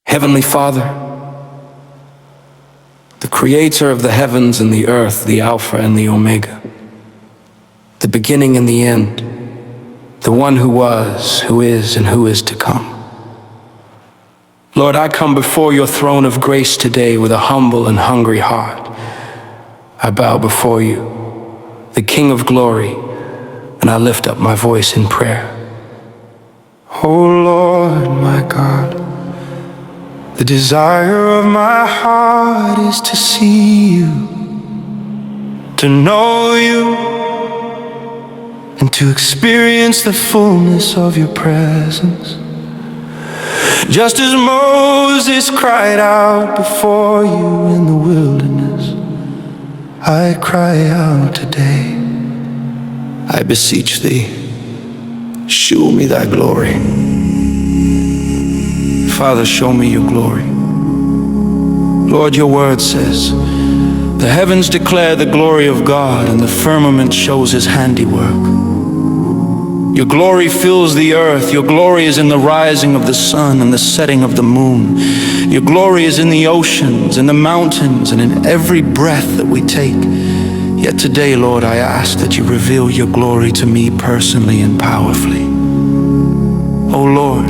Heavenly Father, the creator of the heavens and the earth, the Alpha and the Omega, the beginning and the end, the one who was, who is, and who is to come. Lord, I come before your throne of grace today with a humble and hungry heart. I bow before you, the King of glory, and I lift up my voice in prayer. Oh Lord, my God, the desire of my heart is to see you, to know you, and to experience the fullness of your presence. Just as Moses cried out before you in the wilderness, I cry out today. I beseech thee, show me thy glory. Father, show me your glory. Lord, your word says, the heavens declare the glory of God, and the firmament shows his handiwork. Your glory fills the earth. Your glory is in the rising of the sun and the setting of the moon. Your glory is in the oceans, in the mountains, and in every breath that we take. Yet today, Lord, I ask that you reveal your glory to me personally and powerfully. Oh Lord,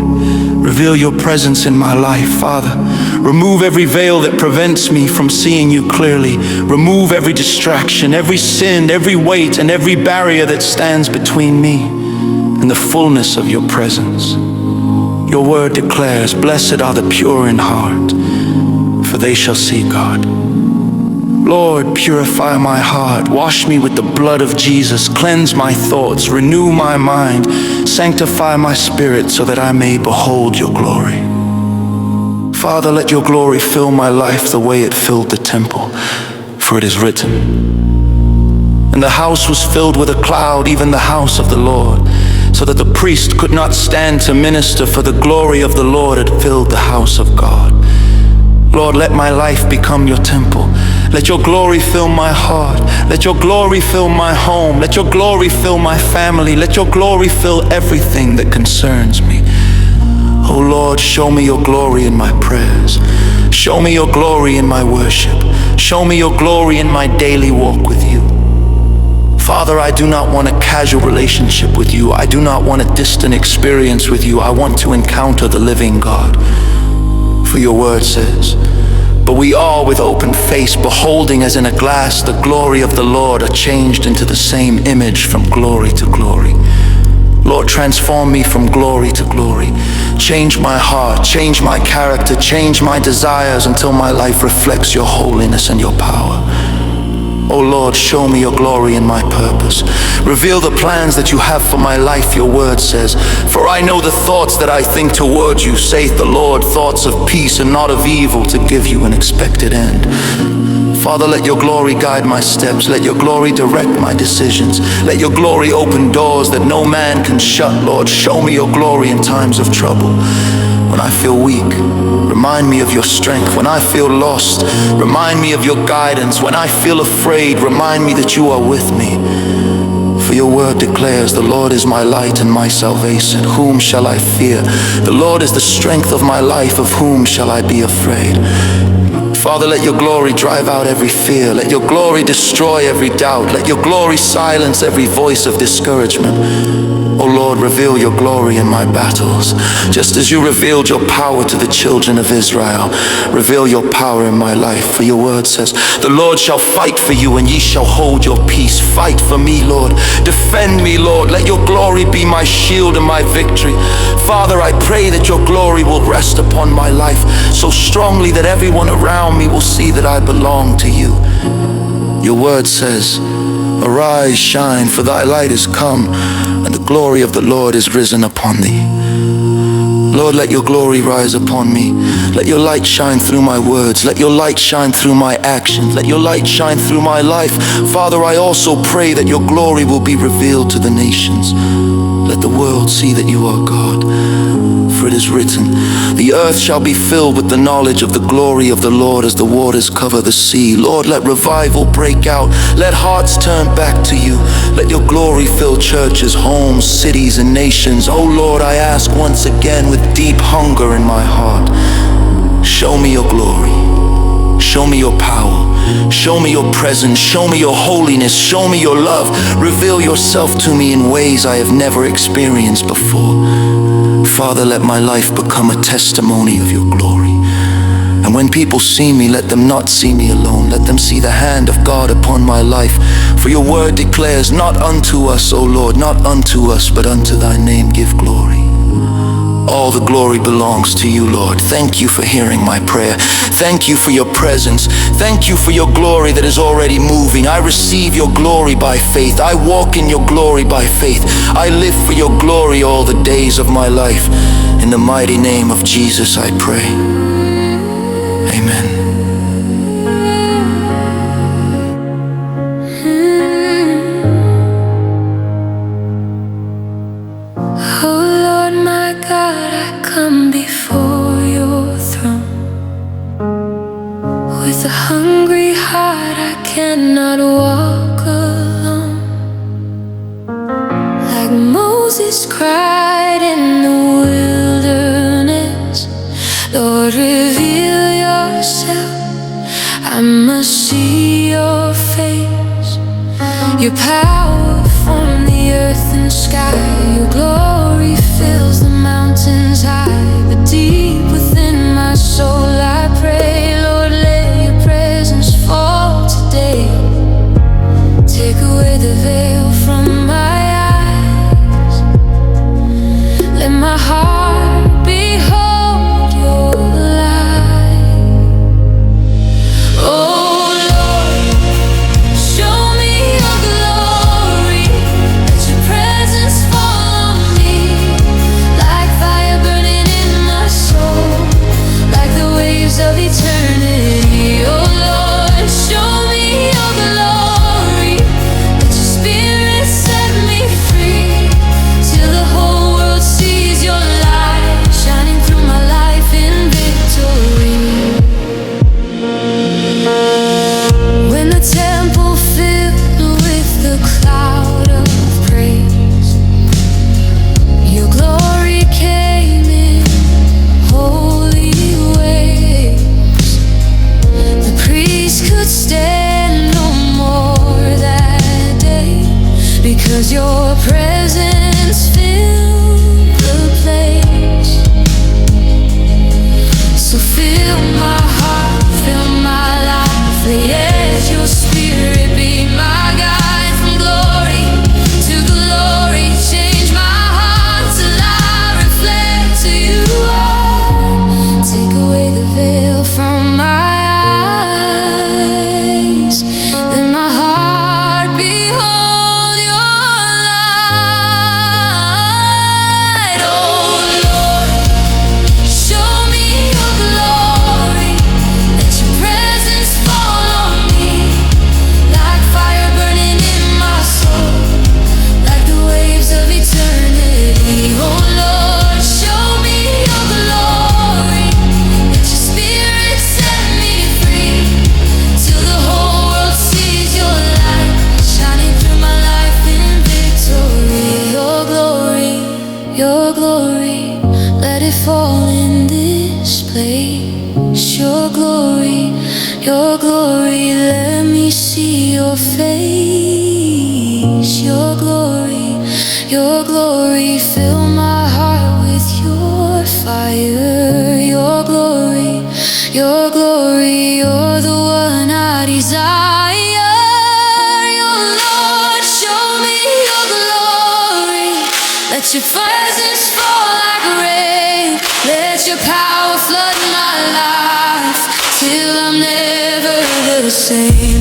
reveal your presence in my life, Father. Remove every veil that prevents me from seeing you clearly. Remove every distraction, every sin, every weight, and every barrier that stands between me and the fullness of your presence. Your word declares, blessed are the pure in heart, for they shall see God. Lord, purify my heart, wash me with the blood of Jesus, cleanse my thoughts, renew my mind, sanctify my spirit so that I may behold your glory. Father, let your glory fill my life the way it filled the temple, for it is written, and the house was filled with a cloud, even the house of the Lord, so that the priest could not stand to minister, for the glory of the Lord had filled the house of God. Lord, let my life become your temple. Let your glory fill my heart. Let your glory fill my home. Let your glory fill my family. Let your glory fill everything that concerns me. Oh Lord, show me your glory in my prayers. Show me your glory in my worship. Show me your glory in my daily walk with you. Father, I do not want a casual relationship with you. I do not want a distant experience with you. I want to encounter the living God. For your word says, but we all with open face, beholding as in a glass the glory of the Lord, are changed into the same image from glory to glory. Lord, transform me from glory to glory. Change my heart, change my character, change my desires until my life reflects your holiness and your power. Oh Lord, show me your glory in my purpose. Reveal the plans that you have for my life, your word says. For I know the thoughts that I think toward you, saith the Lord, thoughts of peace and not of evil, to give you an expected end. Father, let your glory guide my steps. Let your glory direct my decisions. Let your glory open doors that no man can shut, Lord. Show me your glory in times of trouble. When I feel weak, remind me of your strength. When I feel lost, remind me of your guidance. When I feel afraid, remind me that you are with me. For your word declares, the Lord is my light and my salvation. Whom shall I fear? The Lord is the strength of my life. Of whom shall I be afraid? Father, let your glory drive out every fear. Let your glory destroy every doubt. Let your glory silence every voice of discouragement. Oh Lord, reveal your glory in my battles, just as you revealed your power to the children of Israel. Reveal your power in my life, for your word says, the Lord shall fight for you and ye shall hold your peace. Fight for me, Lord. Defend me, Lord. Let your glory be my shield and my victory. Father, I pray that your glory will rest upon my life so strongly that everyone around me will see that I belong to you. Your word says, arise, shine, for thy light is come, and the glory of the Lord is risen upon thee. Lord, let your glory rise upon me. Let your light shine through my words. Let your light shine through my actions. Let your light shine through my life. Father, I also pray that your glory will be revealed to the nations. Let the world see that you are God. For it is written, the earth shall be filled with the knowledge of the glory of the Lord as the waters cover the sea. Lord, let revival break out. Let hearts turn back to you. Let your glory fill churches, homes, cities, and nations. Oh Lord, I ask once again with deep hunger in my heart, Show me your glory. Show me your power. Show me your presence. Show me your holiness. Show me your love. Reveal yourself to me in ways I have never experienced before. Father, let my life become a testimony of your glory. And when people see me, let them not see me alone. Let them see the hand of God upon my life. For your word declares, not unto us, O Lord, not unto us, but unto thy name give glory. All the glory belongs to you, Lord. Thank you for hearing my prayer. Thank you for your presence. Thank you for your glory that is already moving. I receive your glory by faith. I walk in your glory by faith. I live for your glory all the days of my life. In the mighty name of Jesus I pray. Amen. Oh Lord, my God, I come before your throne. With a hungry heart, I cannot walk alone. Like Moses cried in the wilderness, Lord, reveal yourself. I must see your face. Your power from the earth and sky. Your glory fills the mountains high. But deep within my soul I pray, Lord, let your presence fall today. Take away the veil from my eyes. Let my heart behold your light. Oh Lord, show me your glory. Let your presence fall on me. Like fire burning in my soul. Like the waves of eternity. Oh Lord, show me your glory. Let your spirit set me free. Till the whole world sees your light shining through my life in victory. When the temple filled with the cloud of praise, your glory came in holy waves. The priest could stand no more that day, because your presence filled the place. So fill my heart, fill my life, let your spirit be my guide. From glory to glory, change my heart till I reflect to you. Oh, take away the veil from my eyes. Let my heart behold your light. Oh Lord, show me your glory. Let your presence fall on me. Like fire burning in my soul. Like the waves of eternity. Oh Lord, show me your glory. Let your spirit set me free. Till the whole world sees your light shining through my life in victory. Your glory, let it fall in this place. Your glory, let me see your face. Your glory, fill my heart with your fire. Your glory, you're the one I desire. Your Lord, show me your glory. Let your presence fall like rain. Let your power flood my life till I'm never the same.